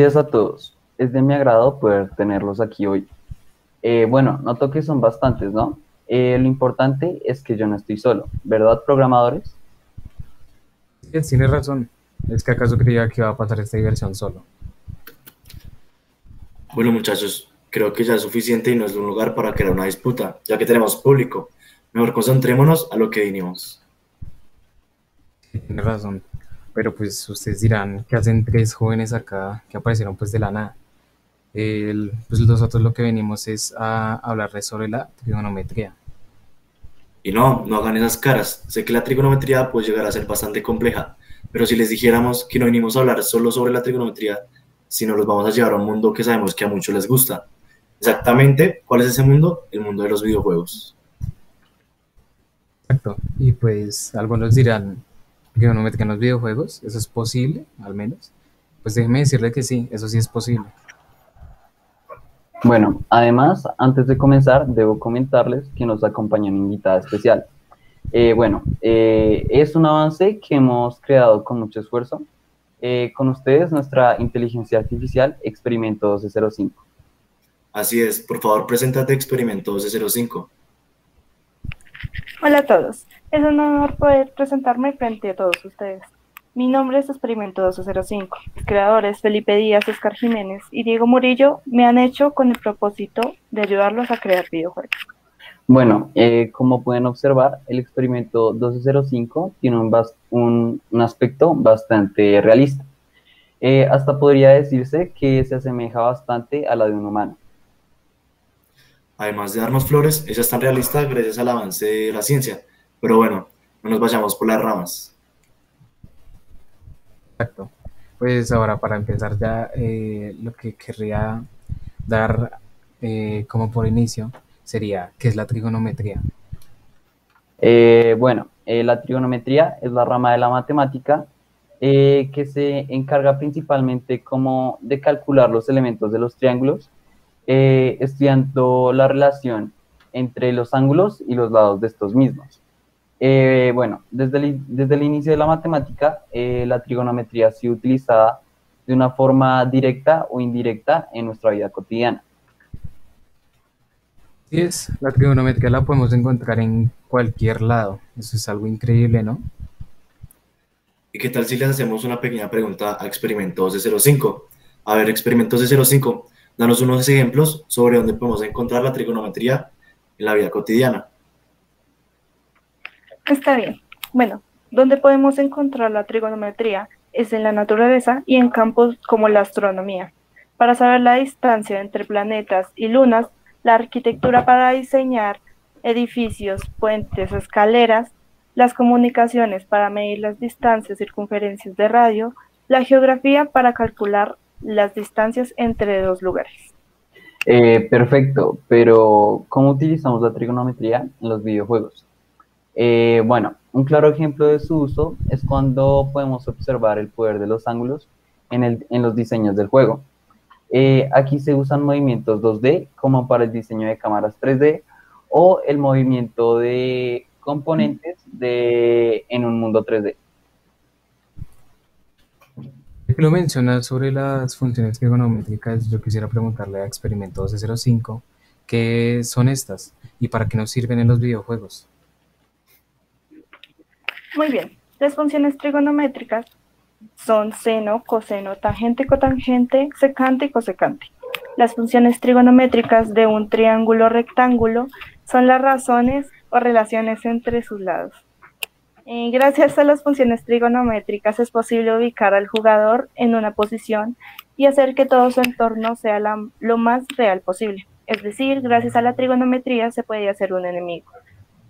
Días a todos. Es de mi agrado poder tenerlos aquí hoy. Bueno, noto que son bastantes, ¿no? Lo importante es que yo no estoy solo, ¿verdad, programadores? Sí, tienes razón. Es que acaso creía que iba a pasar esta diversión solo. Bueno, muchachos, creo que ya es suficiente y no es un lugar para crear una disputa, ya que tenemos público. Mejor concentrémonos a lo que vinimos. Sí, tienes razón. Pero pues ustedes dirán que hacen tres jóvenes acá que aparecieron pues de la nada. Pues nosotros lo que venimos es a hablarles sobre la trigonometría. Y no hagan esas caras. Sé que la trigonometría puede llegar a ser bastante compleja, pero si les dijéramos que no vinimos a hablar solo sobre la trigonometría, sino los vamos a llevar a un mundo que sabemos que a muchos les gusta. Exactamente, ¿cuál es ese mundo? El mundo de los videojuegos. Exacto. Y pues algunos dirán trigonometría en los videojuegos. ¿Eso es posible, al menos? Pues déjeme decirle que sí, eso sí es posible. Bueno, además, antes de comenzar, debo comentarles que nos acompaña una invitada especial. Es un avance que hemos creado con mucho esfuerzo. Con ustedes, nuestra inteligencia artificial Experimento 1205. Así es, por favor, preséntate Experimento 1205. Hola a todos, es un honor poder presentarme frente a todos ustedes. Mi nombre es Experimento 1205. Los creadores Felipe Díaz, Oscar Jiménez y Diego Murillo me han hecho con el propósito de ayudarlos a crear videojuegos. Bueno, como pueden observar, el experimento 1205 tiene un aspecto bastante realista. Hasta podría decirse que se asemeja bastante a la de un humano. Además de darnos flores, ella es tan realista gracias al avance de la ciencia. Pero bueno, no nos vayamos por las ramas. Exacto. Pues ahora para empezar ya lo que querría dar como por inicio sería ¿qué es la trigonometría? La trigonometría es la rama de la matemática que se encarga principalmente como de calcular los elementos de los triángulos, estudiando la relación entre los ángulos y los lados de estos mismos. Desde el inicio de la matemática, la trigonometría ha sido utilizada de una forma directa o indirecta en nuestra vida cotidiana. Sí es, la trigonometría la podemos encontrar en cualquier lado. Eso es algo increíble, ¿no? ¿Y qué tal si les hacemos una pequeña pregunta a Experimento 1205? A ver, Experimento 1205, danos unos ejemplos sobre dónde podemos encontrar la trigonometría en la vida cotidiana. Está bien. Bueno, ¿dónde podemos encontrar la trigonometría? Es en la naturaleza y en campos como la astronomía. Para saber la distancia entre planetas y lunas, la arquitectura para diseñar edificios, puentes, escaleras, las comunicaciones para medir las distancias, circunferencias de radio, la geografía para calcular las distancias entre dos lugares. Perfecto, pero ¿cómo utilizamos la trigonometría en los videojuegos? Un claro ejemplo de su uso es cuando podemos observar el poder de los ángulos en los diseños del juego. Aquí se usan movimientos 2D como para el diseño de cámaras 3D o el movimiento de componentes en un mundo 3D. Ya que lo mencionas sobre las funciones trigonométricas, yo quisiera preguntarle a Experimento 1205, ¿qué son estas y para qué nos sirven en los videojuegos? Muy bien, las funciones trigonométricas son seno, coseno, tangente, cotangente, secante y cosecante. Las funciones trigonométricas de un triángulo rectángulo son las razones o relaciones entre sus lados. Gracias a las funciones trigonométricas es posible ubicar al jugador en una posición y hacer que todo su entorno sea lo más real posible. Es decir, gracias a la trigonometría se puede hacer un enemigo.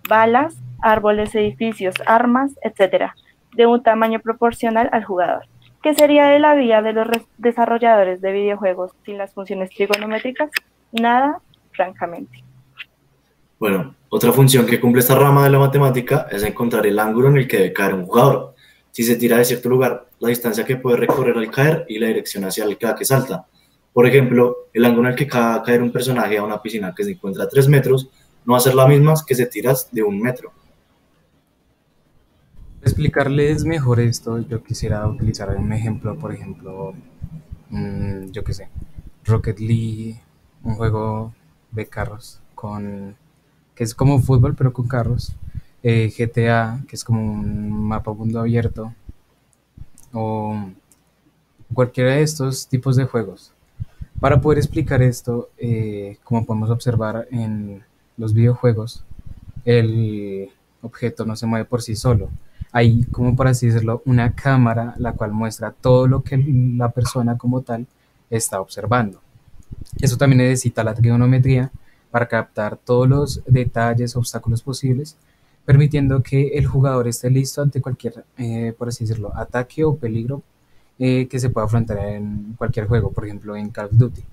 Balas, árboles, edificios, armas, etc., de un tamaño proporcional al jugador. ¿Qué sería de la vida de los desarrolladores de videojuegos sin las funciones trigonométricas? Nada, francamente. Bueno, otra función que cumple esta rama de la matemática es encontrar el ángulo en el que debe caer un jugador. Si se tira de cierto lugar, la distancia que puede recorrer al caer y la dirección hacia el que salta. Por ejemplo, el ángulo en el que va a caer un personaje a una piscina que se encuentra a 3 metros no va a ser la misma que si tiras de 1 metro. Para explicarles mejor esto, yo quisiera utilizar un ejemplo, por ejemplo, yo qué sé, Rocket League, un juego de carros que es como fútbol pero con carros, GTA, que es como un mapa mundo abierto, o cualquiera de estos tipos de juegos. Para poder explicar esto, como podemos observar en los videojuegos, el objeto no se mueve por sí solo. Hay, como por así decirlo, una cámara la cual muestra todo lo que la persona como tal está observando. Eso también necesita la trigonometría para captar todos los detalles, obstáculos posibles, permitiendo que el jugador esté listo ante cualquier, por así decirlo, ataque o peligro que se pueda afrontar en cualquier juego, por ejemplo en Call of Duty.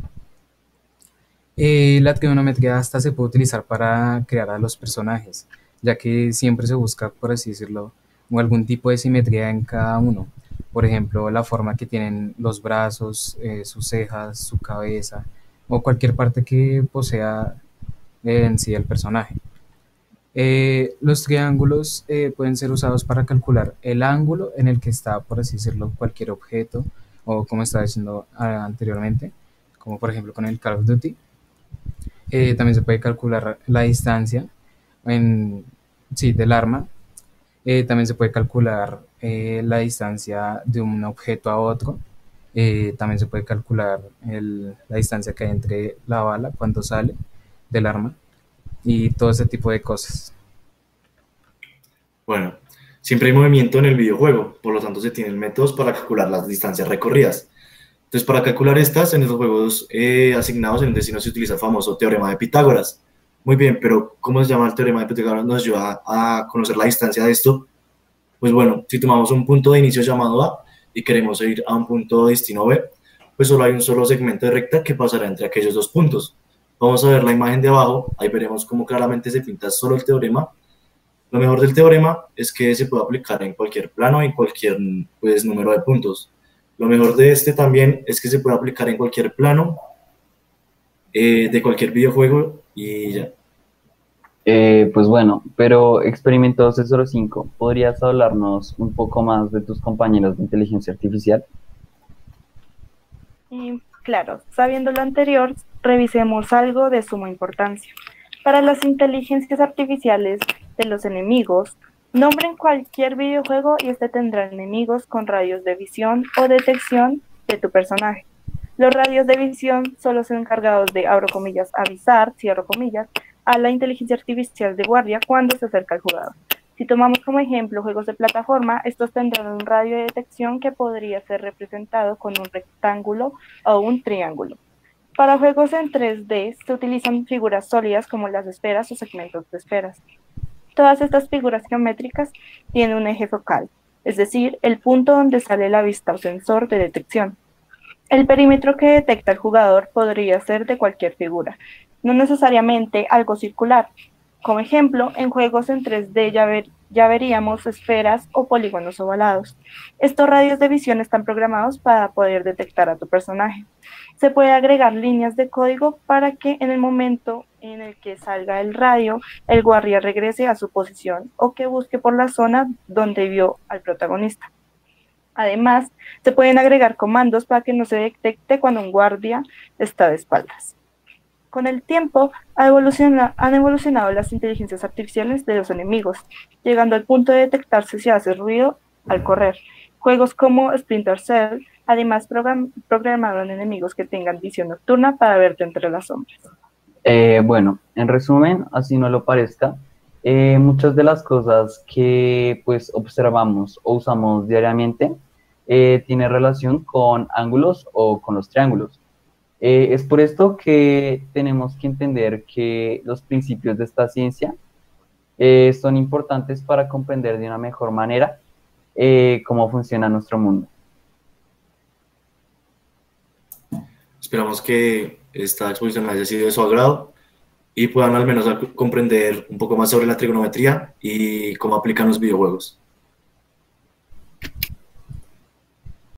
La trigonometría hasta se puede utilizar para crear a los personajes, ya que siempre se busca, por así decirlo, algún tipo de simetría en cada uno. Por ejemplo, la forma que tienen los brazos, sus cejas, su cabeza o cualquier parte que posea en sí el personaje. Los triángulos pueden ser usados para calcular el ángulo en el que está, por así decirlo, cualquier objeto o como estaba diciendo anteriormente, como por ejemplo con el Call of Duty. También se puede calcular la distancia en, sí, del arma. También se puede calcular la distancia de un objeto a otro. También se puede calcular la distancia que hay entre la bala cuando sale del arma y todo ese tipo de cosas. Bueno, siempre hay movimiento en el videojuego, por lo tanto se tienen métodos para calcular las distancias recorridas. Entonces, para calcular estas, en los juegos asignados en el destino se utiliza el famoso teorema de Pitágoras. Muy bien, pero ¿cómo se llama el teorema de Pitágoras? Nos ayuda a conocer la distancia de esto. Pues bueno, si tomamos un punto de inicio llamado A y queremos ir a un punto de destino B, pues solo hay un solo segmento de recta que pasará entre aquellos dos puntos. Vamos a ver la imagen de abajo, ahí veremos cómo claramente se pinta solo el teorema. Lo mejor del teorema es que se puede aplicar en cualquier plano, en cualquier pues, número de puntos. Lo mejor de este también es que se puede aplicar en cualquier plano, de cualquier videojuego y ya. Pues bueno, pero Experimento 005, ¿podrías hablarnos un poco más de tus compañeros de inteligencia artificial? Claro, sabiendo lo anterior, revisemos algo de suma importancia. Para las inteligencias artificiales de los enemigos, nombren cualquier videojuego y este tendrá enemigos con radios de visión o detección de tu personaje. Los radios de visión solo son encargados de, abro comillas, avisar, cierro comillas, a la inteligencia artificial de guardia cuando se acerca al jugador. Si tomamos como ejemplo juegos de plataforma, estos tendrán un radio de detección que podría ser representado con un rectángulo o un triángulo. Para juegos en 3D se utilizan figuras sólidas como las esferas o segmentos de esferas. Todas estas figuras geométricas tienen un eje focal, es decir, el punto donde sale la vista o sensor de detección. El perímetro que detecta el jugador podría ser de cualquier figura, no necesariamente algo circular. Como ejemplo, en juegos en 3D ya veríamos esferas o polígonos ovalados. Estos radios de visión están programados para poder detectar a tu personaje. Se puede agregar líneas de código para que en el momento en el que salga el radio, el guardia regrese a su posición o que busque por la zona donde vio al protagonista. Además, se pueden agregar comandos para que no se detecte cuando un guardia está de espaldas. Con el tiempo, han evolucionado las inteligencias artificiales de los enemigos, llegando al punto de detectarse si hace ruido al correr. Juegos como Splinter Cell, además programaron enemigos que tengan visión nocturna para verte entre las sombras. Bueno, en resumen, así no lo parezca, muchas de las cosas que pues observamos o usamos diariamente tiene relación con ángulos o con los triángulos. Es por esto que tenemos que entender que los principios de esta ciencia son importantes para comprender de una mejor manera cómo funciona nuestro mundo. Esperamos que esta exposición haya sido de su agrado y puedan al menos comprender un poco más sobre la trigonometría y cómo aplican los videojuegos.